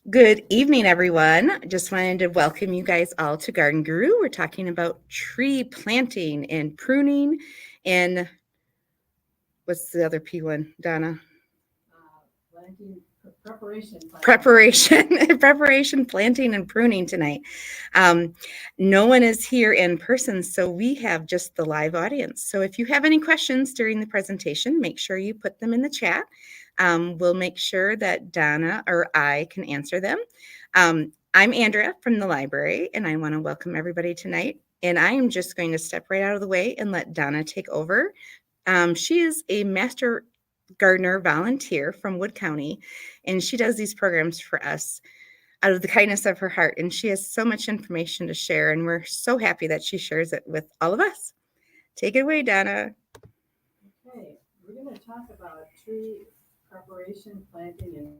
Good evening, everyone. Just wanted to welcome you guys all to Garden Guru. We're talking about tree planting and pruning and what's the other P one, Donna? Preparation, planting, and pruning tonight. No one is here in person, so we have just the live audience. So if you have any questions during the presentation, make sure you put them in the chat. We'll make sure that Donna or I can answer them. I'm Andrea from the library, and I want to welcome everybody tonight. And I am just going to step right out of the way and let Donna take over. She is a master gardener volunteer from Wood County, and she does these programs for us out of the kindness of her heart. And she has so much information to share, and we're so happy that she shares it with all of us. Take it away, Donna. Okay, we're going to talk about tree preparation, planting, and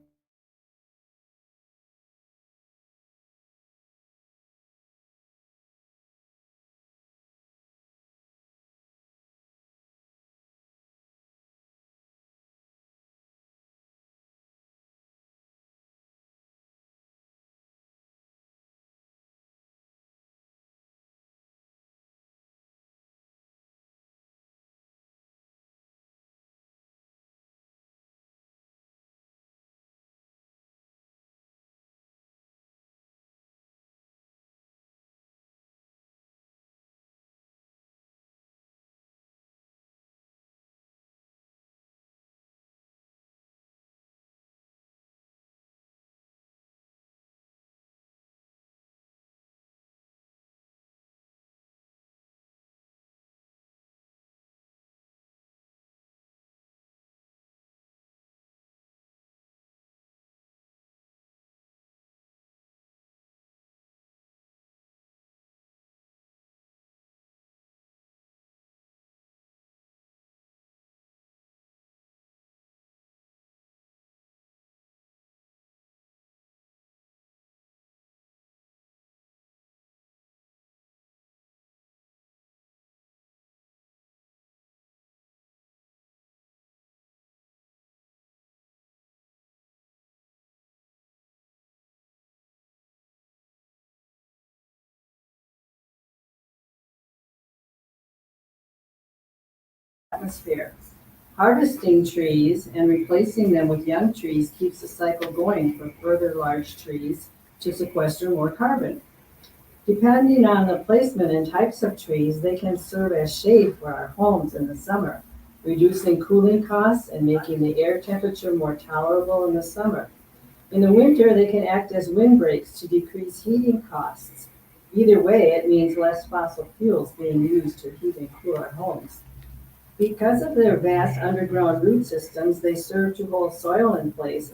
atmosphere. Harvesting trees and replacing them with young trees keeps the cycle going for further large trees to sequester more carbon. Depending on the placement and types of trees, they can serve as shade for our homes in the summer, reducing cooling costs and making the air temperature more tolerable in the summer. In the winter, they can act as windbreaks to decrease heating costs. Either way, it means less fossil fuels being used to heat and cool our homes. Because of their vast underground root systems, they serve to hold soil in place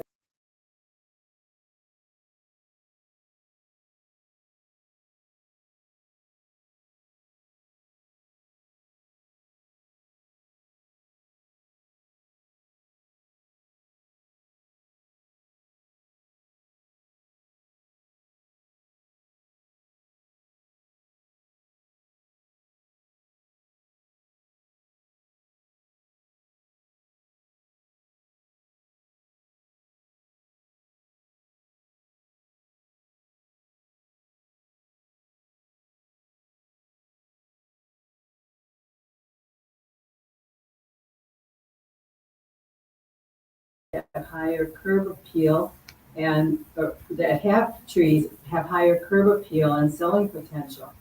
have higher curb appeal and that have trees have higher curb appeal and selling potential.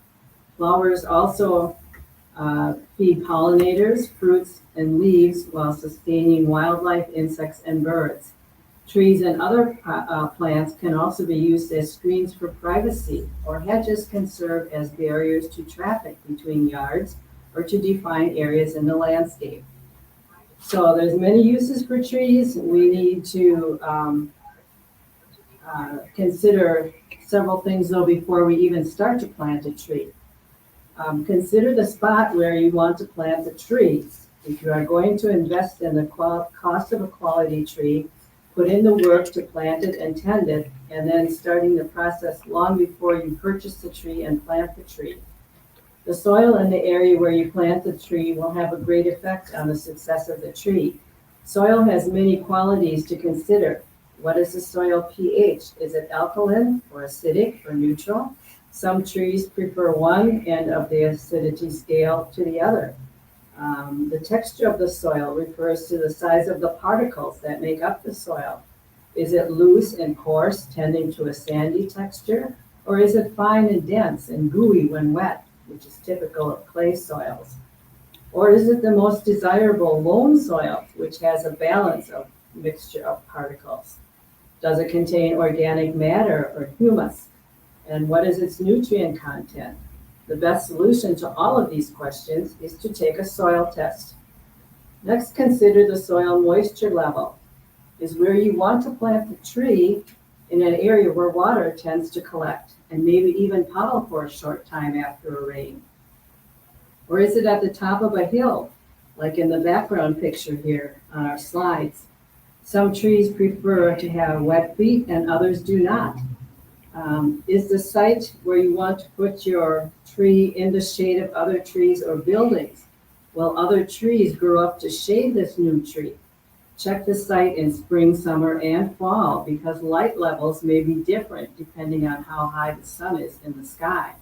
Flowers also feed pollinators, fruits, and leaves while sustaining wildlife, insects, and birds. Trees and other plants can also be used as screens for privacy, or hedges can serve as barriers to traffic between yards or to define areas in the landscape. So there's many uses for trees. We need to consider several things though before we even start to plant a tree. Consider the spot where you want to plant the tree. If you are going to invest in the cost of a quality tree, put in the work to plant it and tend it, and then starting the process long before you purchase the tree and plant the tree. The soil in the area where you plant the tree will have a great effect on the success of the tree. Soil has many qualities to consider. What is the soil pH? Is it alkaline or acidic or neutral? Some trees prefer one end of the acidity scale to the other. The texture of the soil refers to the size of the particles that make up the soil. Is it loose and coarse, tending to a sandy texture, or is it fine and dense and gooey when wet, which is typical of clay soils? Or is it the most desirable loam soil, which has a balance of mixture of particles? Does it contain organic matter or humus? And what is its nutrient content? The best solution to all of these questions is to take a soil test. Next, consider the soil moisture level. Is where you want to plant the tree in an area where water tends to collect and maybe even puddle for a short time after a rain? Or is it at the top of a hill, like in the background picture here on our slides? Some trees prefer to have wet feet and others do not. Is the site where you want to put your tree in the shade of other trees or buildings? Will other trees grow up to shade this new tree? Check the site in spring, summer, and fall because light levels may be different depending on how high the sun is in the sky.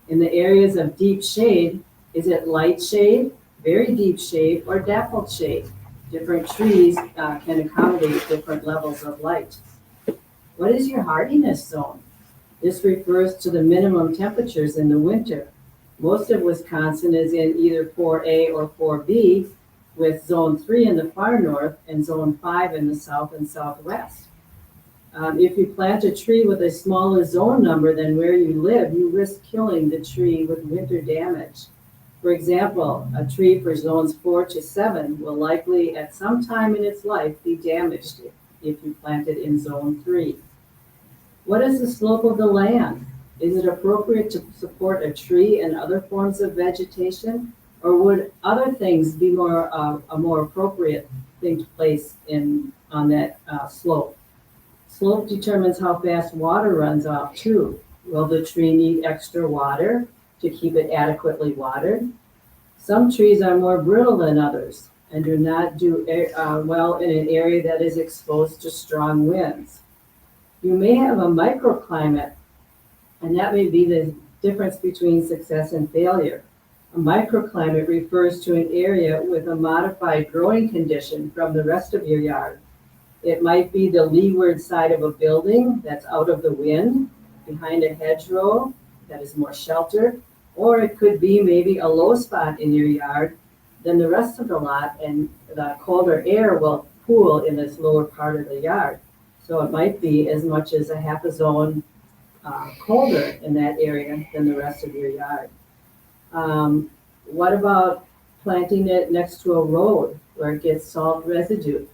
In the areas of deep shade, is it light shade, very deep shade, or dappled shade? Different trees can accommodate different levels of light. What is your hardiness zone? This refers to the minimum temperatures in the winter. Most of Wisconsin is in either 4A or 4B, with zone 3 in the far north and zone 5 in the south and southwest. If you plant a tree with a smaller zone number than where you live, you risk killing the tree with winter damage. For example, a tree for zones 4 to 7 will likely at some time in its life be damaged if you plant it in zone 3. What is the slope of the land? Is it appropriate to support a tree and other forms of vegetation? Or would other things be a more appropriate thing to place on that slope? Slope determines how fast water runs off too. Will the tree need extra water to keep it adequately watered? Some trees are more brittle than others and do not do well in an area that is exposed to strong winds. You may have a microclimate, and that may be the difference between success and failure. A microclimate refers to an area with a modified growing condition from the rest of your yard. It might be the leeward side of a building that's out of the wind, behind a hedgerow that is more sheltered, or it could be maybe a low spot in your yard than the rest of the lot, and the colder air will pool in this lower part of the yard. So it might be as much as a half a zone colder in that area than the rest of your yard. What about planting it next to a road where it gets salt residue?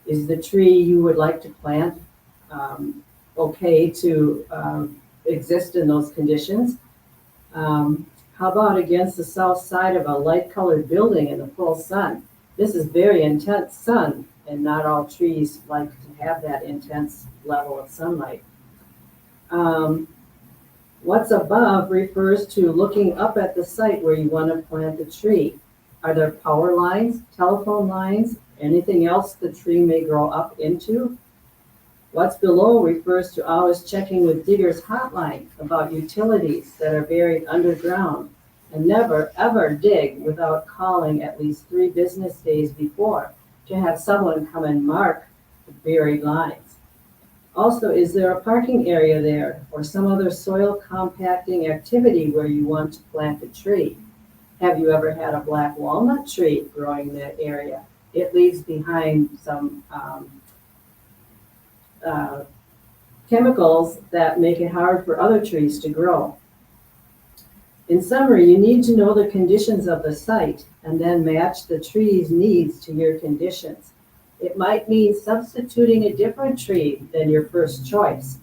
Is the tree you would like to plant okay to exist in those conditions? How about against the south side of a light-colored building in the full sun? This is very intense sun, and not all trees like to have that intense level of sunlight. What's above refers to looking up at the site where you want to plant the tree. Are there power lines, telephone lines, anything else the tree may grow up into? What's below refers to always checking with Digger's hotline about utilities that are buried underground, and never ever dig without calling at least 3 business days before to have someone come and mark the buried lines. Also, is there a parking area there or some other soil compacting activity where you want to plant a tree? Have you ever had a black walnut tree growing in that area? It leaves behind some chemicals that make it hard for other trees to grow. In summary, you need to know the conditions of the site and then match the tree's needs to your conditions. It might mean substituting a different tree than your first choice,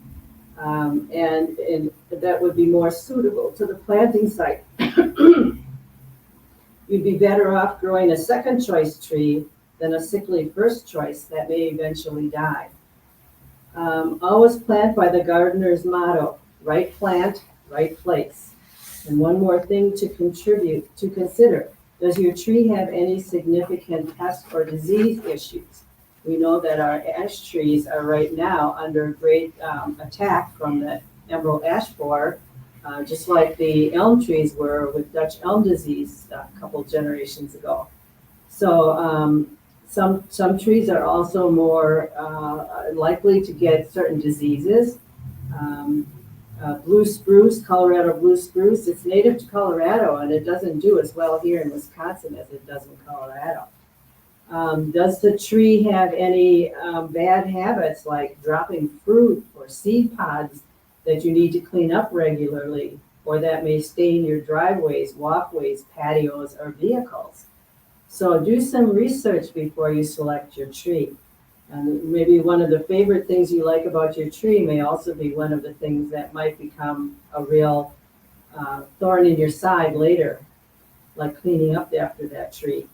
and that would be more suitable to the planting site. You'd be better off growing a second choice tree than a sickly first choice that may eventually die. Always plant by the gardener's motto, right plant, right place. And one more thing to consider. Does your tree have any significant pest or disease issues? We know that our ash trees are right now under great attack from the emerald ash borer, just like the elm trees were with Dutch elm disease a couple generations ago. So some trees are also more likely to get certain diseases. Um, Blue spruce, Colorado blue spruce, it's native to Colorado and it doesn't do as well here in Wisconsin as it does in Colorado. Does the tree have any bad habits like dropping fruit or seed pods that you need to clean up regularly or that may stain your driveways, walkways, patios, or vehicles? So do some research before you select your tree. And maybe one of the favorite things you like about your tree may also be one of the things that might become a real thorn in your side later, like cleaning up after that tree.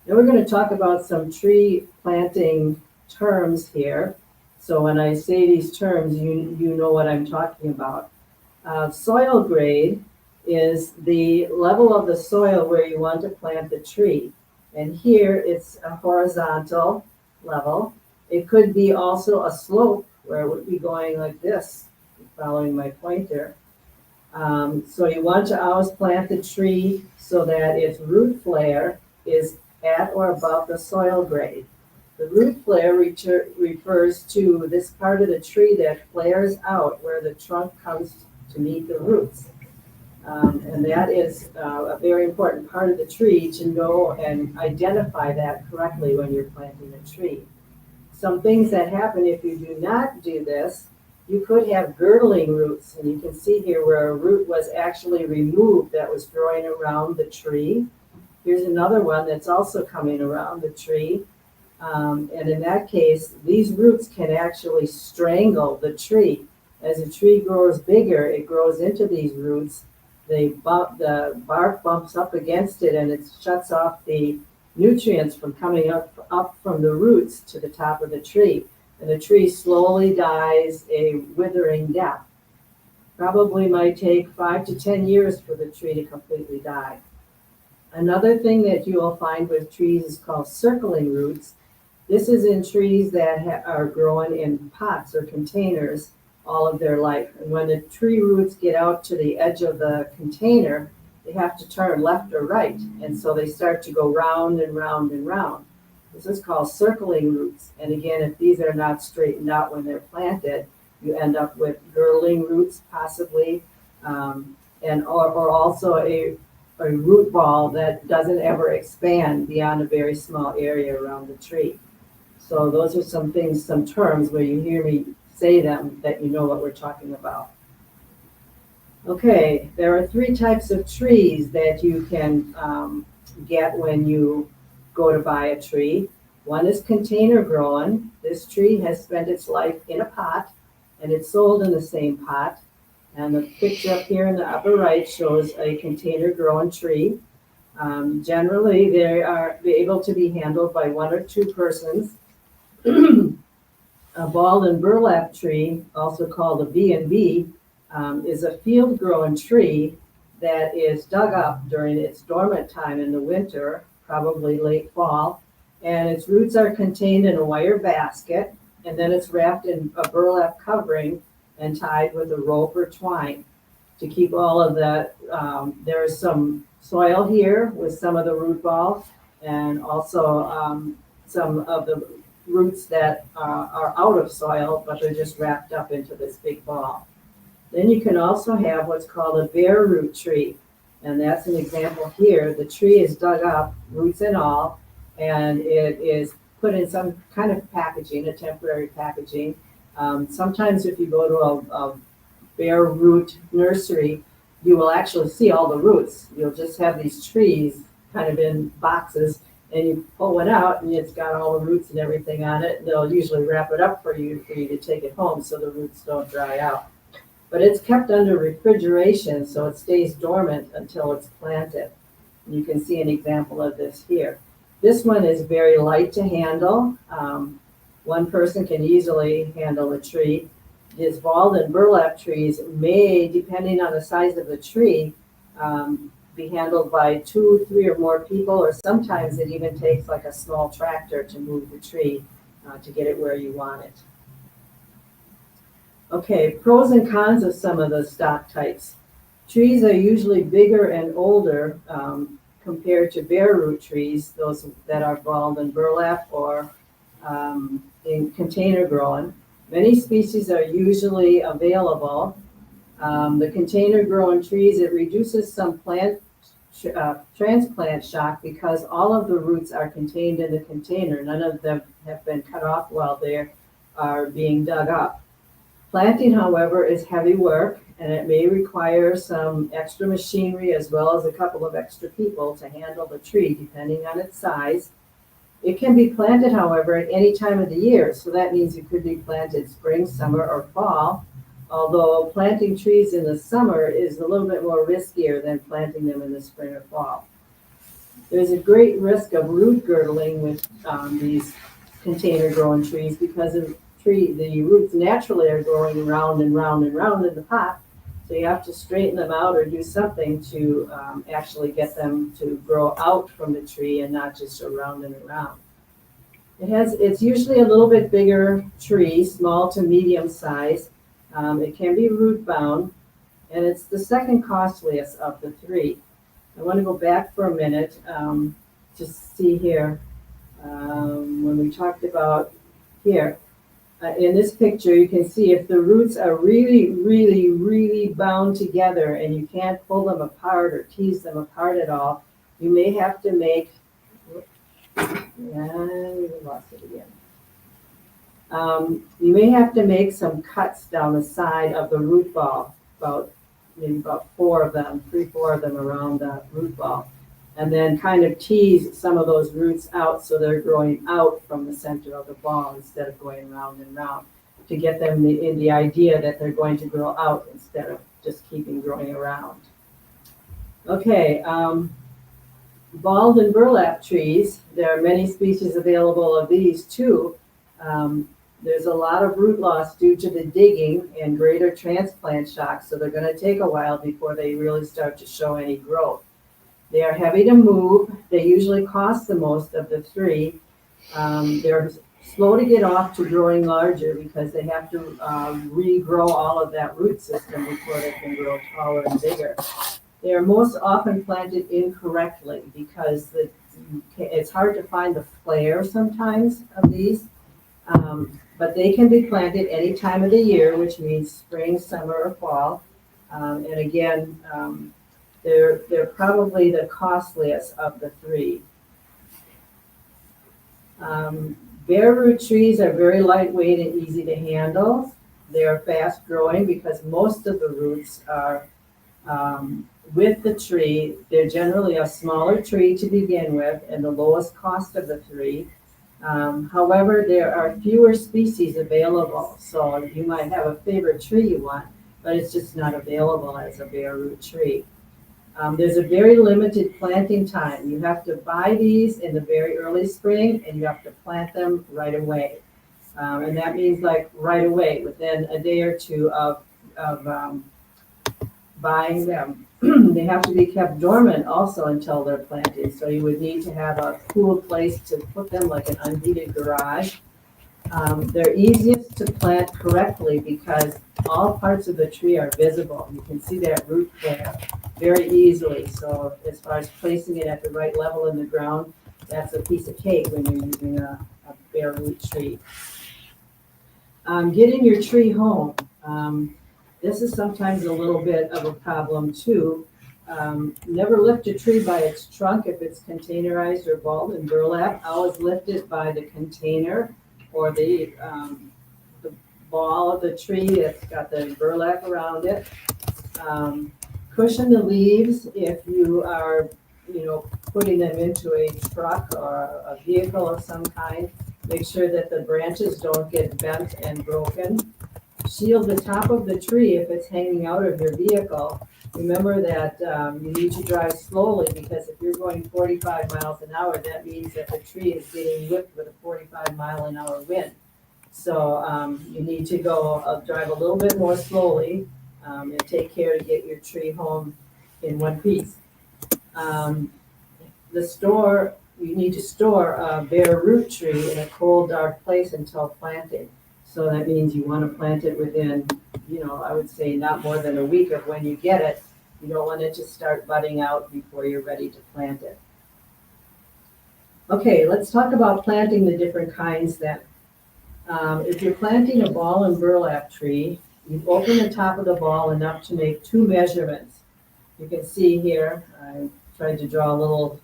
Now we're going to talk about some tree planting terms here. So when I say these terms, you know what I'm talking about. Soil grade is the level of the soil where you want to plant the tree. And here it's a horizontal level. It could be also a slope where it would be going like this, following my pointer. So you want to always plant the tree so that its root flare is at or above the soil grade. The root flare refers to this part of the tree that flares out where the trunk comes to meet the roots. And that is a very important part of the tree to know and identify that correctly when you're planting a tree. Some things that happen if you do not do this, you could have girdling roots. And you can see here where a root was actually removed that was growing around the tree. Here's another one that's also coming around the tree. And in that case, these roots can actually strangle the tree. As a tree grows bigger, it grows into these roots. The bark bumps up against it and it shuts off the nutrients from coming up from the roots to the top of the tree. And the tree slowly dies a withering death. Probably might take 5 to 10 years for the tree to completely die. Another thing that you will find with trees is called circling roots. This is in trees that are growing in pots or containers all of their life. And when the tree roots get out to the edge of the container, they have to turn left or right. And so they start to go round and round and round. This is called circling roots. And again, if these are not straightened out when they're planted, you end up with girdling roots possibly, or also a root ball that doesn't ever expand beyond a very small area around the tree. So those are some things, some terms where you hear me say them that you know what we're talking about. Okay, there are 3 types of trees that you can get when you go to buy a tree. One is container grown. This tree has spent its life in a pot and it's sold in the same pot. And the picture up here in the upper right shows a container grown tree. Generally, they are able to be handled by 1 or 2 persons. A ball and burlap tree, also called a B&B, is a field-grown tree that is dug up during its dormant time in the winter, probably late fall, and its roots are contained in a wire basket, and then it's wrapped in a burlap covering and tied with a rope or twine to keep all of that. There is some soil here with some of the root ball, and also some of the roots that are out of soil, but they're just wrapped up into this big ball. Then you can also have what's called a bare root tree, and that's an example here. The tree is dug up, roots and all, and it is put in some kind of packaging, a temporary packaging. Sometimes if you go to a bare root nursery, you will actually see all the roots. You'll just have these trees kind of in boxes, and you pull one out and it's got all the roots and everything on it. They'll usually wrap it up for you to take it home so the roots don't dry out. But it's kept under refrigeration so it stays dormant until it's planted. And you can see an example of this here. This one is very light to handle. One person can easily handle a tree. These balled and burlap trees may, depending on the size of the tree, be handled by 2, 3, or more people, or sometimes it even takes like a small tractor to move the tree to get it where you want it. Okay, pros and cons of some of the stock types. Trees are usually bigger and older compared to bare root trees, those that are balled and burlap or in container grown. Many species are usually available. The container grown trees, it reduces some transplant shock because all of the roots are contained in the container. None of them have been cut off while they are being dug up. Planting, however, is heavy work, and it may require some extra machinery as well as a couple of extra people to handle the tree, depending on its size. It can be planted, however, at any time of the year, so that means it could be planted spring, summer, or fall, although planting trees in the summer is a little bit more riskier than planting them in the spring or fall. There's a great risk of root girdling with these container-grown trees because the roots naturally are growing round and round and round in the pot. So you have to straighten them out or do something to actually get them to grow out from the tree and not just around and around. It's usually a little bit bigger tree, small to medium size. It can be root bound, and it's the second costliest of the three. I want to go back for a minute to see here when we talked about here. In this picture, you can see if the roots are really, really, really bound together and you can't pull them apart or tease them apart at all, you may have to make, we lost it again. You may have to make some cuts down the side of the root ball, maybe about 4 of them, 3, 4 of them around the root ball, and then kind of tease some of those roots out so they're growing out from the center of the ball instead of going round and round, to get them in the idea that they're going to grow out instead of just keeping growing around. Okay, balled and burlap trees, there are many species available of these too. There's a lot of root loss due to the digging and greater transplant shock, so they're going to take a while before they really start to show any growth. They are heavy to move. They usually cost the most of the three. They're slow to get off to growing larger because they have to regrow all of that root system before they can grow taller and bigger. They are most often planted incorrectly because it's hard to find the flare sometimes of these. But they can be planted any time of the year, which means spring, summer, or fall. And again, they're probably the costliest of the three. Bare root trees are very lightweight and easy to handle. They are fast growing because most of the roots are with the tree. They're generally a smaller tree to begin with and the lowest cost of the three. However, there are fewer species available, so you might have a favorite tree you want, but it's just not available as a bare root tree. There's a very limited planting time. You have to buy these in the very early spring and you have to plant them right away. And that means like right away, within a day or two of buying them. They have to be kept dormant also until they're planted. So you would need to have a cool place to put them, like an unheated garage. They're easiest to plant correctly because all parts of the tree are visible. You can see that root flare very easily. So as far as placing it at the right level in the ground, that's a piece of cake when you're using a bare root tree. Getting your tree home. This is sometimes a little bit of a problem too. Never lift a tree by its trunk if it's containerized or balled and burlap. Always lift it by the container or the ball of the tree that's got the burlap around it. Cushion the leaves if you are, putting them into a truck or a vehicle of some kind. Make sure that the branches don't get bent and broken. Shield the top of the tree if it's hanging out of your vehicle. Remember that you need to drive slowly because if you're going 45 miles an hour, that means that the tree is getting whipped with a 45-mile-an-hour wind. So you need to drive a little bit more slowly and take care to get your tree home in one piece. Um, you need to store a bare root tree in a cold, dark place until planting. So that means you want to plant it within, I would say not more than a week of when you get it. You don't want it to start budding out before you're ready to plant it. Okay, let's talk about planting the different kinds then. If you're planting a ball and burlap tree, you open the top of the ball enough to make 2 measurements. You can see here, I tried to draw a little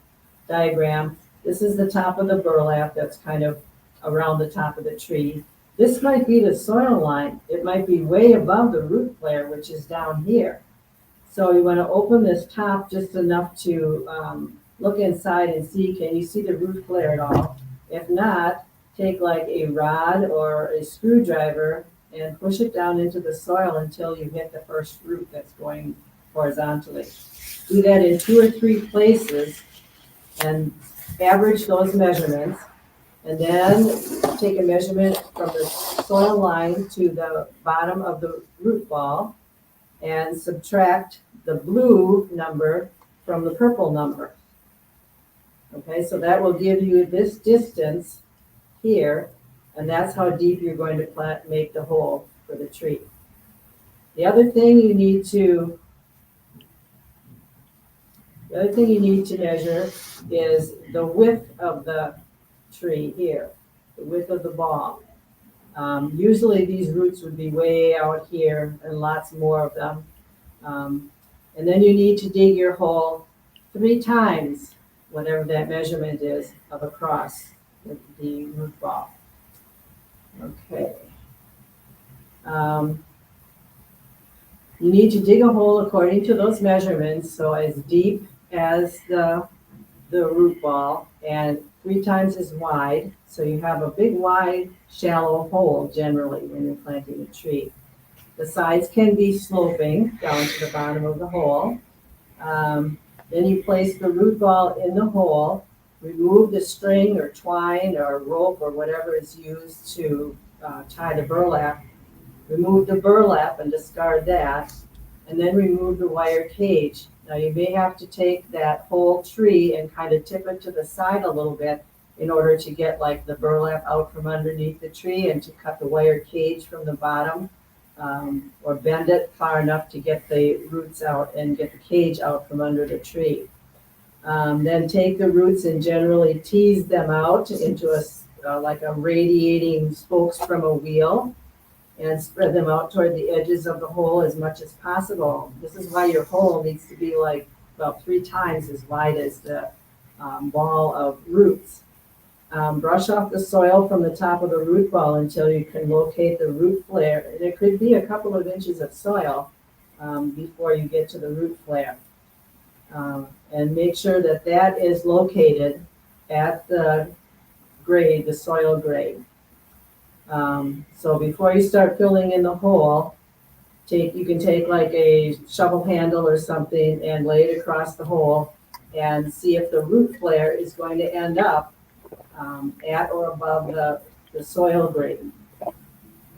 diagram. This is the top of the burlap that's kind of around the top of the tree. This might be the soil line. It might be way above the root flare, which is down here. So you want to open this top just enough to look inside and see, can you see the root flare at all? If not, take like a rod or a screwdriver and push it down into the soil until you hit the first root that's going horizontally. Do that in 2 or 3 places and average those measurements. And then take a measurement from the soil line to the bottom of the root ball and subtract the blue number from the purple number. Okay, so that will give you this distance here, and that's how deep you're going to make the hole for the tree. The other thing you need to measure is the width of the tree here, the width of the ball. Usually these roots would be way out here and lots more of them. And then you need to dig your hole 3 times, whatever that measurement is, of across the root ball. Okay. You need to dig a hole according to those measurements, so as deep as the root ball and 3 times as wide. So you have a big, wide, shallow hole generally when you're planting a tree. The sides can be sloping down to the bottom of the hole. Then you place the root ball in the hole, remove the string or twine or rope or whatever is used to tie the burlap. Remove the burlap and discard that, and then remove the wire cage. Now you may have to take that whole tree and kind of tip it to the side a little bit in order to get like the burlap out from underneath the tree and to cut the wire cage from the bottom. Or bend it far enough to get the roots out and get the cage out from under the tree. Then take the roots and generally tease them out into like a radiating spokes from a wheel and spread them out toward the edges of the hole as much as possible. This is why your hole needs to be like about 3 times as wide as the ball of roots. Brush off the soil from the top of the root ball until you can locate the root flare. And it could be a couple of inches of soil before you get to the root flare. And make sure that that is located at the grade, the soil grade. So before you start filling in the hole, you can take like a shovel handle or something and lay it across the hole and see if the root flare is going to end up at or above the soil grade.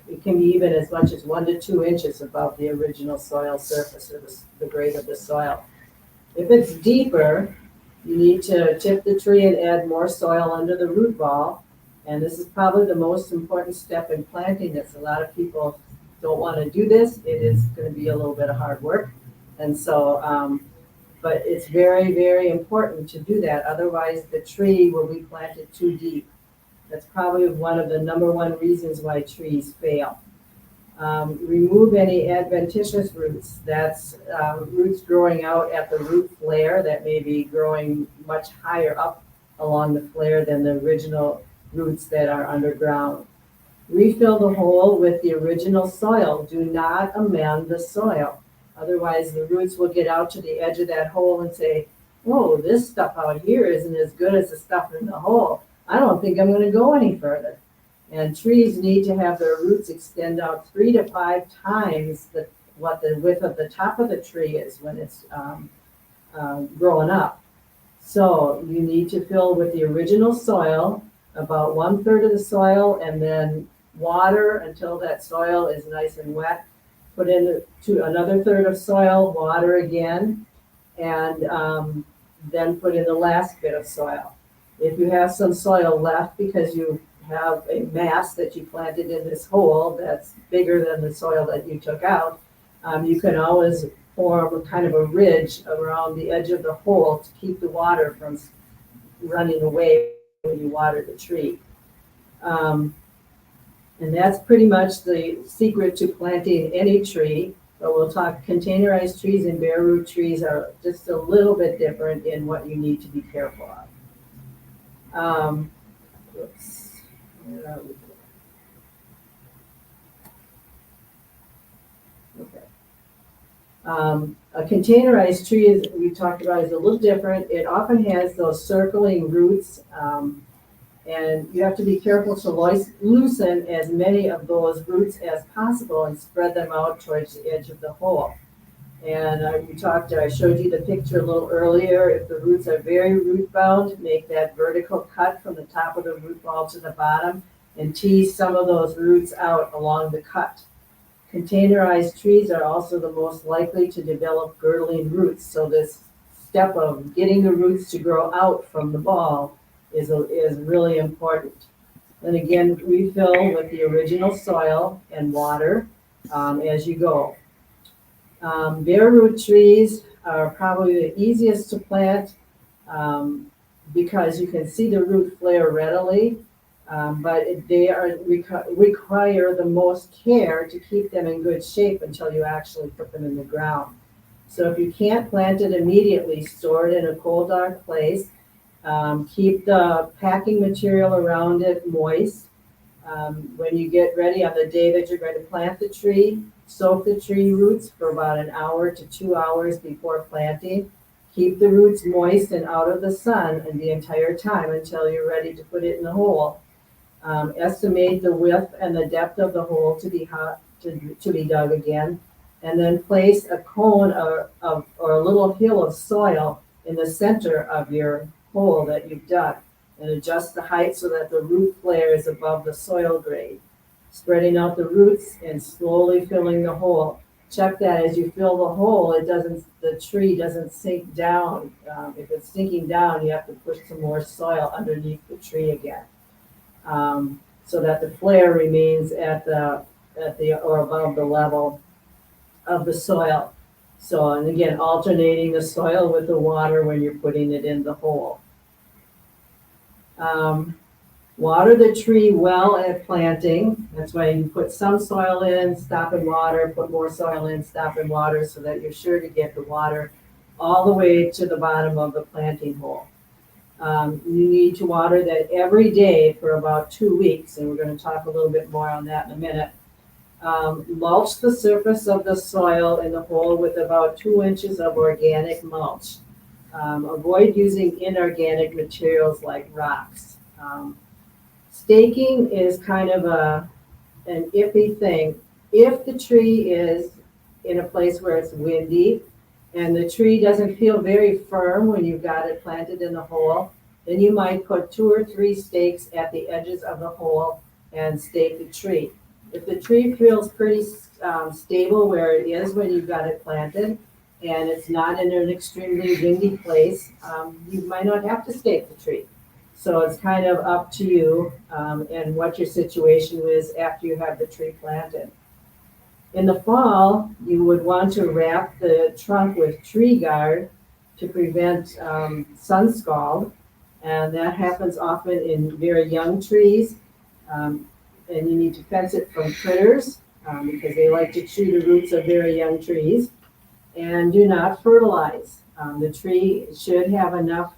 It can be even as much as 1 to 2 inches above the original soil surface or the grade of the soil. If it's deeper, you need to tip the tree and add more soil under the root ball. And this is probably the most important step in planting this. A lot of people don't want to do this. It is going to be a little bit of hard work. And so, but it's very, very important to do that. Otherwise, the tree will be planted too deep. That's probably one of the #1 reasons why trees fail. Remove any adventitious roots. That's roots growing out at the root flare that may be growing much higher up along the flare than the original roots that are underground. Refill the hole with the original soil. Do not amend the soil. Otherwise, the roots will get out to the edge of that hole and say, whoa, this stuff out here isn't as good as the stuff in the hole. I don't think I'm going to go any further. And trees need to have their roots extend out 3 to 5 times what the width of the top of the tree is when it's growing up. So you need to fill with the original soil, about 1/3 of the soil, and then water until that soil is nice and wet. Put in another 1/3 of soil, water again, and then put in the last bit of soil. If you have some soil left because you have a mass that you planted in this hole that's bigger than the soil that you took out, you can always form a kind of a ridge around the edge of the hole to keep the water from running away when you water the tree. Um, and that's pretty much the secret to planting any tree. But we'll talk containerized trees and bare root trees are just a little bit different in what you need to be careful of. Oops. Where are we? Okay. A containerized tree, as we talked about, is a little different. It often has those circling roots, and you have to be careful to loosen as many of those roots as possible and spread them out towards the edge of the hole. And I showed you the picture a little earlier. If the roots are very root bound, make that vertical cut from the top of the root ball to the bottom and tease some of those roots out along the cut. Containerized trees are also the most likely to develop girdling roots. So this step of getting the roots to grow out from the ball is really important. And again, refill with the original soil and water as you go. Bare root trees are probably the easiest to plant because you can see the root flare readily, but they require the most care to keep them in good shape until you actually put them in the ground. So if you can't plant it immediately, store it in a cold, dark place. Keep the packing material around it moist. When you get ready on the day that you're going to plant the tree, soak the tree roots for about an hour to 2 hours before planting. Keep the roots moist and out of the sun the entire time until you're ready to put it in the hole. Estimate the width and the depth of the hole to be dug again, and then place a cone or a little hill of soil in the center of your hole that you've dug, and adjust the height so that the root flare is above the soil grade. Spreading out the roots and slowly filling the hole. Check that as you fill the hole, the tree doesn't sink down. If it's sinking down, you have to push some more soil underneath the tree again, so that the flare remains at the or above the level of the soil. So, and again, alternating the soil with the water when you're putting it in the hole. Water the tree well at planting. That's why you put some soil in, stop and water, put more soil in, stop and water, so that you're sure to get the water all the way to the bottom of the planting hole. You need to water that every day for about 2 weeks, and we're going to talk a little bit more on that in a minute. Mulch the surface of the soil in the hole with about 2 inches of organic mulch. Avoid using inorganic materials like rocks. Staking is kind of an iffy thing. If the tree is in a place where it's windy and the tree doesn't feel very firm when you've got it planted in the hole, then you might put 2 or 3 stakes at the edges of the hole and stake the tree. If the tree feels pretty stable where it is when you've got it planted, and it's not in an extremely windy place, you might not have to stake the tree. So it's kind of up to you and what your situation is after you have the tree planted. In the fall, you would want to wrap the trunk with tree guard to prevent sun scald, and that happens often in very young trees. And you need to fence it from critters because they like to chew the roots of very young trees. And do not fertilize. The tree should have enough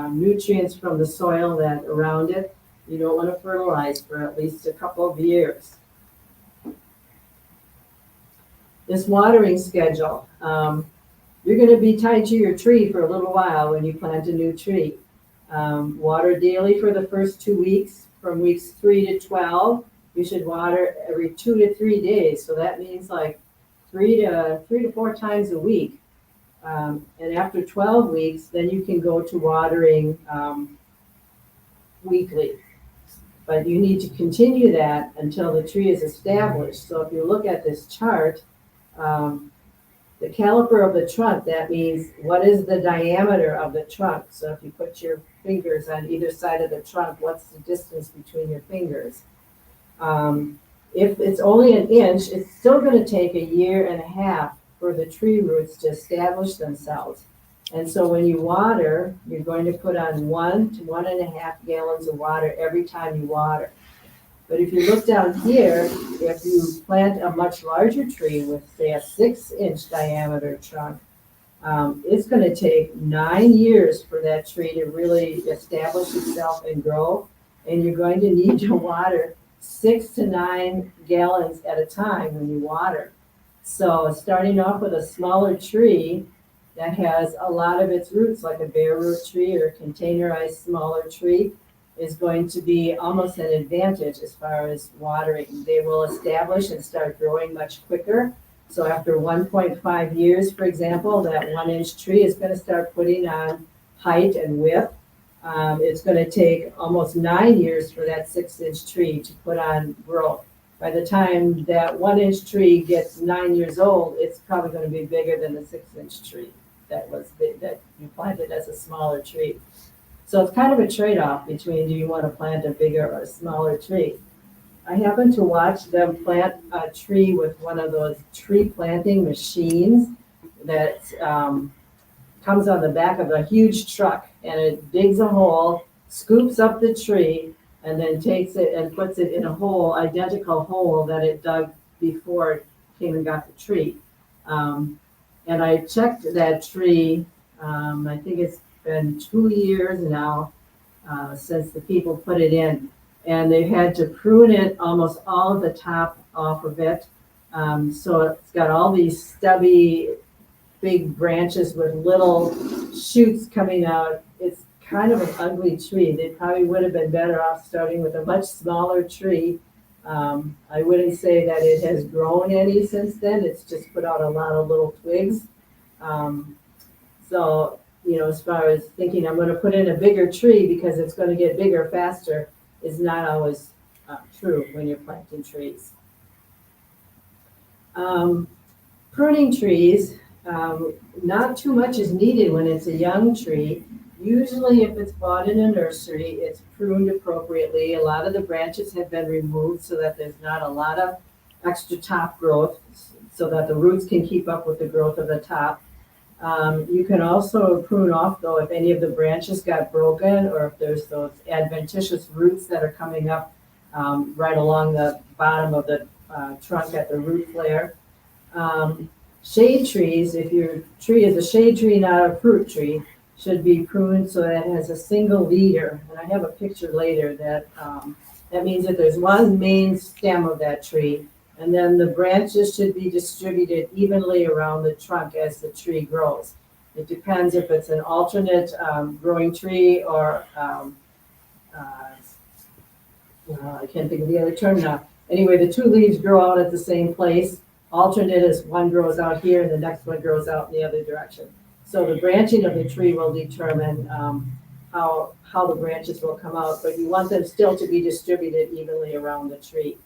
nutrients from the soil that around it. You don't want to fertilize for at least a couple of years. This watering schedule, you're going to be tied to your tree for a little while when you plant a new tree. Water daily for the first 2 weeks. From weeks 3 to 12, you should water every 2 to 3 days. So that means like 3 to 4 times a week. And after 12 weeks, then you can go to watering weekly. But you need to continue that until the tree is established. So if you look at this chart, The caliper of the trunk, that means what is the diameter of the trunk? So if you put your fingers on either side of the trunk, what's the distance between your fingers? If it's only an inch, it's still going to take 1.5 years for the tree roots to establish themselves. And so when you water, you're going to put on 1 to 1.5 gallons of water every time you water. But if you look down here, if you plant a much larger tree with, say, a 6-inch diameter trunk, it's going to take 9 years for that tree to really establish itself and grow. And you're going to need to water 6 to 9 gallons at a time when you water. So starting off with a smaller tree that has a lot of its roots, like a bare root tree or a containerized smaller tree, is going to be almost an advantage as far as watering. They will establish and start growing much quicker. So after 1.5 years, for example, that 1-inch tree is going to start putting on height and width. It's going to take almost 9 years for that 6-inch tree to put on growth. By the time that 1-inch tree gets 9 years old, it's probably going to be bigger than the 6-inch tree that you planted as a smaller tree. So it's kind of a trade-off between, do you want to plant a bigger or a smaller tree? I happened to watch them plant a tree with one of those tree planting machines that comes on the back of a huge truck, and it digs a hole, scoops up the tree, and then takes it and puts it in a hole, identical hole that it dug before it came and got the tree. And I checked that tree, I think it's been 2 years now since the people put it in. And they had to prune it, almost all of the top off of it. So it's got all these stubby, big branches with little shoots coming out. It's kind of an ugly tree. They probably would have been better off starting with a much smaller tree. I wouldn't say that it has grown any since then. It's just put out a lot of little twigs. So, as far as thinking I'm going to put in a bigger tree because it's going to get bigger faster is not always true when you're planting trees. Pruning trees, not too much is needed when it's a young tree. Usually if it's bought in a nursery, it's pruned appropriately. A lot of the branches have been removed so that there's not a lot of extra top growth so that the roots can keep up with the growth of the top. You can also prune off, though, if any of the branches got broken or if there's those adventitious roots that are coming up right along the bottom of the trunk at the root flare. Shade trees, if your tree is a shade tree, not a fruit tree, should be pruned so that it has a single leader. And I have a picture later that means that there's one main stem of that tree, and then the branches should be distributed evenly around the trunk as the tree grows. It depends if it's an alternate growing tree or, I can't think of the other term now. Anyway, the two leaves grow out at the same place. Alternate is one grows out here and the next one grows out in the other direction. So the branching of the tree will determine how the branches will come out, but you want them still to be distributed evenly around the tree.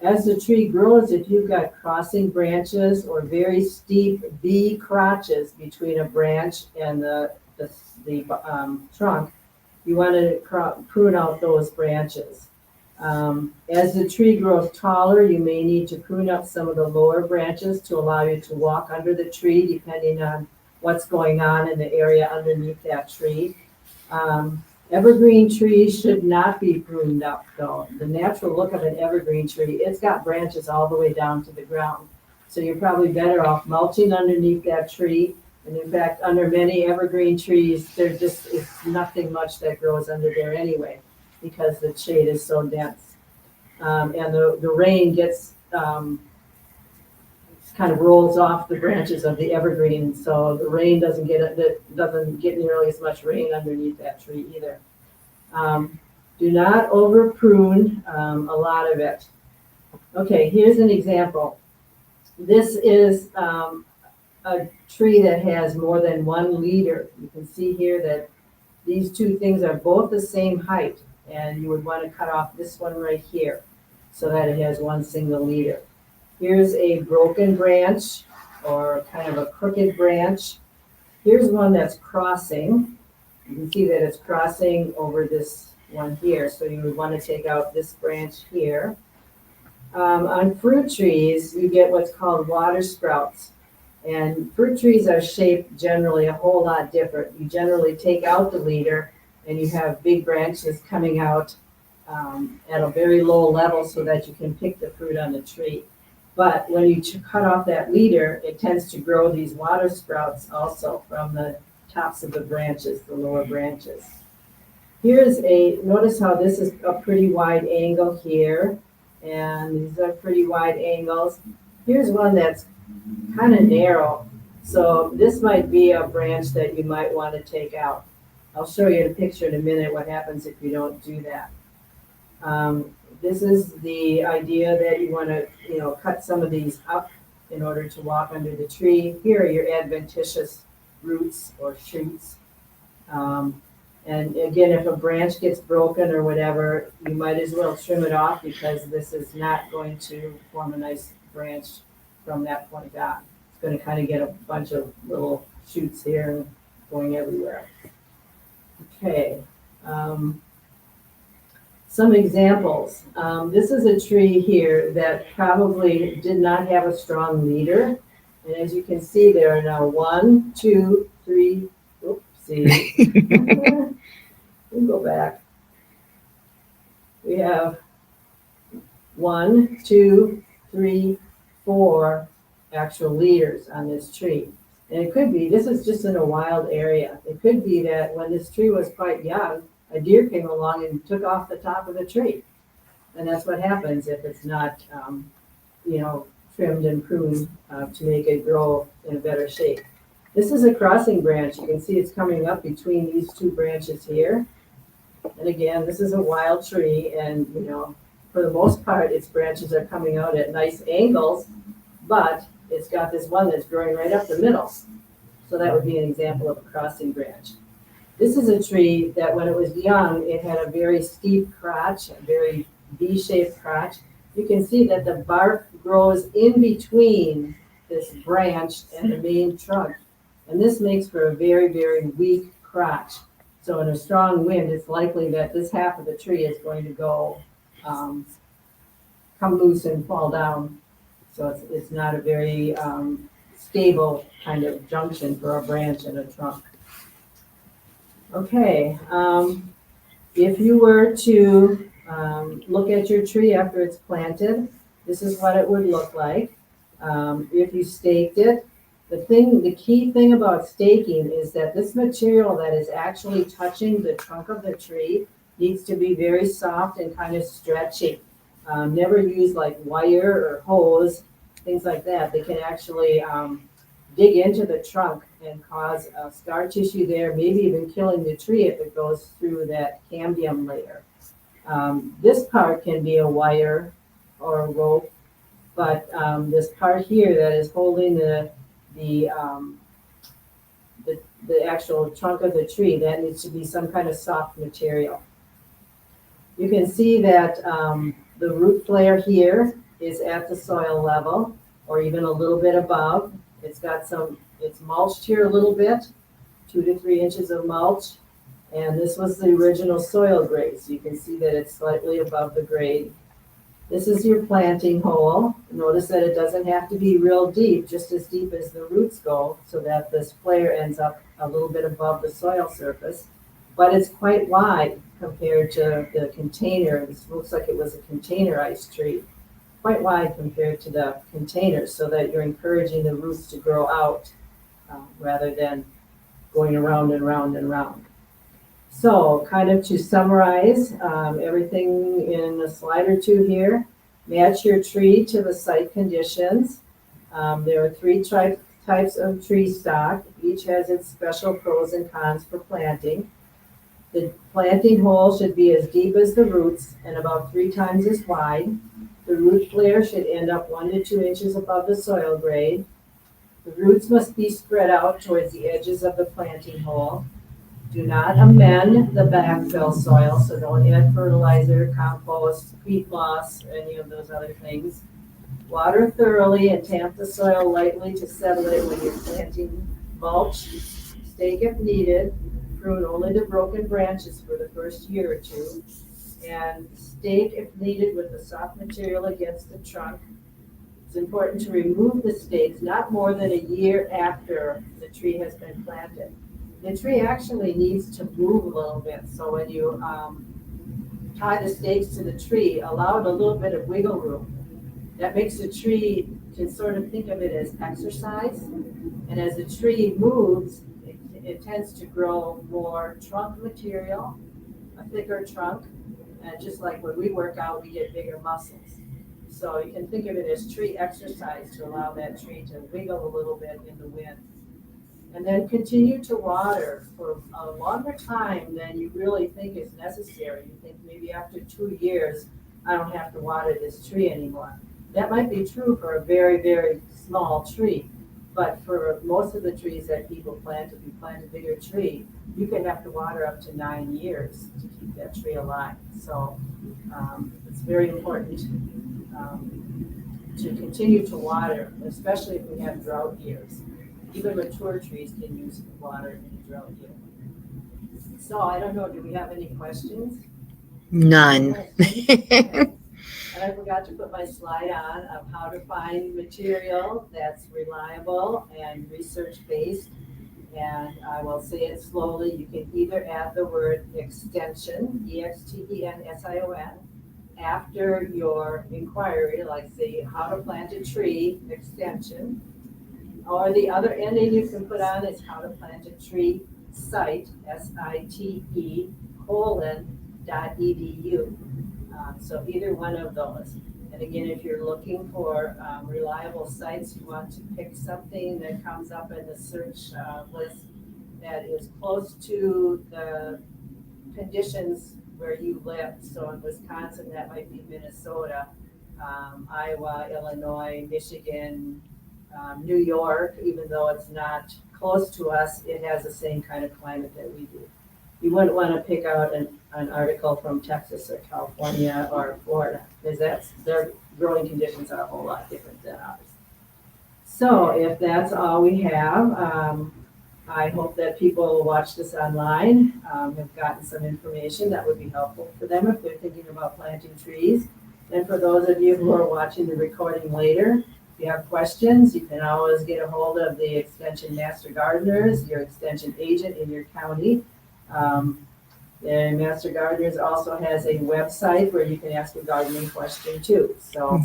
As the tree grows, if you've got crossing branches or very steep V crotches between a branch and the trunk, you want to prune out those branches. As the tree grows taller, you may need to prune up some of the lower branches to allow you to walk under the tree, depending on what's going on in the area underneath that tree. Evergreen trees should not be pruned up, though. The natural look of an evergreen tree, it's got branches all the way down to the ground. So you're probably better off mulching underneath that tree. And in fact, under many evergreen trees, it's nothing much that grows under there anyway, because the shade is so dense. And the rain gets, kind of rolls off the branches of the evergreen, so the rain doesn't get nearly as much rain underneath that tree either. Do not over prune a lot of it. Okay, here's an example. This is a tree that has more than 1 leader. You can see here that these two things are both the same height, and you would want to cut off this one right here so that it has 1 single leader. Here's a broken branch or kind of a crooked branch. Here's one that's crossing. You can see that it's crossing over this one here, so you would want to take out this branch here. On fruit trees, you get what's called water sprouts. And fruit trees are shaped generally a whole lot different. You generally take out the leader and you have big branches coming out at a very low level so that you can pick the fruit on the tree. But when you cut off that leader, it tends to grow these water sprouts also from the tops of the branches, the lower branches. Notice how this is a pretty wide angle here, and these are pretty wide angles. Here's one that's kind of narrow, so this might be a branch that you might want to take out. I'll show you in a picture in a minute what happens if you don't do that. This is the idea that you want to, cut some of these up in order to walk under the tree. Here are your adventitious roots or shoots. And again, if a branch gets broken or whatever, you might as well trim it off because this is not going to form a nice branch from that point on. It's going to kind of get a bunch of little shoots here going everywhere. Okay. Some examples. This is a tree here that probably did not have a strong leader. And as you can see, there are now 1, 2, 3, oopsie. We'll go back. We have 1, 2, 3, 4 actual leaders on this tree. And it could be, this is just in a wild area. It could be that when this tree was quite young, a deer came along and took off the top of the tree. And that's what happens if it's not, trimmed and pruned to make it grow in a better shape. This is a crossing branch. You can see it's coming up between these two branches here. And again, this is a wild tree, and for the most part, its branches are coming out at nice angles, but it's got this one that's growing right up the middle. So that would be an example of a crossing branch. This is a tree that when it was young, it had a very steep crotch, a very V-shaped crotch. You can see that the bark grows in between this branch and the main trunk. And this makes for a very, very weak crotch. So in a strong wind, it's likely that this half of the tree is going to go, come loose and fall down. So it's not a very stable kind of junction for a branch and a trunk. Okay, if you were to look at your tree after it's planted, this is what it would look like. If you staked it, the key thing about staking is that this material that is actually touching the trunk of the tree needs to be very soft and kind of stretchy. Never use like wire or hose, things like that. They can actually dig into the trunk and cause scar tissue there, maybe even killing the tree if it goes through that cambium layer. This part can be a wire or a rope, but this part here that is holding the actual trunk of the tree, that needs to be some kind of soft material. You can see that the root flare here is at the soil level or even a little bit above. It's mulched here a little bit, 2 to 3 inches of mulch. And this was the original soil grade. So you can see that it's slightly above the grade. This is your planting hole. Notice that it doesn't have to be real deep, just as deep as the roots go, so that this flare ends up a little bit above the soil surface. But it's quite wide compared to the container. This looks like it was a containerized tree. Quite wide compared to the containers, so that you're encouraging the roots to grow out rather than going around and round and round. So kind of to summarize everything in a slide or two here, match your tree to the site conditions. There are 3 types of tree stock. Each has its special pros and cons for planting. The planting hole should be as deep as the roots and about 3 times as wide. The root flare should end up 1 to 2 inches above the soil grade. The roots must be spread out towards the edges of the planting hole. Do not amend the backfill soil, so don't add fertilizer, compost, peat moss, or any of those other things. Water thoroughly and tamp the soil lightly to settle it when you're planting. Mulch, stake if needed, prune only the broken branches for the first year or two, and stake if needed with the soft material against the trunk. It's important to remove the stakes not more than a year after the tree has been planted. The tree actually needs to move a little bit, so when you tie the stakes to the tree, allow it a little bit of wiggle room. That makes the tree, can sort of think of it as exercise, and as the tree moves, it tends to grow more trunk material, a thicker trunk, and just like when we work out, we get bigger muscles. So you can think of it as tree exercise to allow that tree to wiggle a little bit in the wind. And then continue to water for a longer time than you really think is necessary. You think maybe after 2 years, I don't have to water this tree anymore. That might be true for a very, very small tree, but for most of the trees that people plant, if you plant a bigger tree, you can have to water up to 9 years to keep that tree alive. So it's very important to continue to water, especially if we have drought years. Even mature trees can use water in a drought year. So I don't know, do we have any questions? None. Okay. And I forgot to put my slide on of how to find material that's reliable and research-based. And I will say it slowly. You can either add the word extension, extension, after your inquiry, like say how to plant a tree, extension. Or the other ending you can put on is how to plant a tree site, SITE, .edu. So either one of those. And again, if you're looking for reliable sites, you want to pick something that comes up in the search list that is close to the conditions where you live. So in Wisconsin, that might be Minnesota, Iowa, Illinois, Michigan, New York, even though it's not close to us, it has the same kind of climate that we do. You wouldn't want to pick out an article from Texas or California or Florida, because their growing conditions are a whole lot different than ours. So if that's all we have, I hope that people who watch this online have gotten some information that would be helpful for them if they're thinking about planting trees. And for those of you who are watching the recording later, if you have questions, you can always get a hold of the Extension Master Gardeners, your Extension agent in your county. And Master Gardeners also has a website where you can ask a gardening question too. So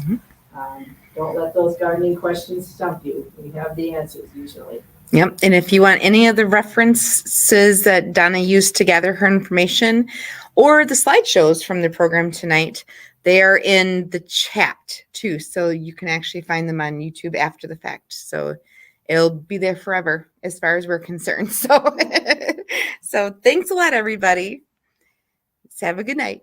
don't let those gardening questions stump you. We have the answers usually. Yep. And if you want any of the references that Donna used to gather her information or the slideshows from the program tonight, they are in the chat too. So you can actually find them on YouTube after the fact. So it'll be there forever as far as we're concerned. So, so thanks a lot, everybody. Have a good night.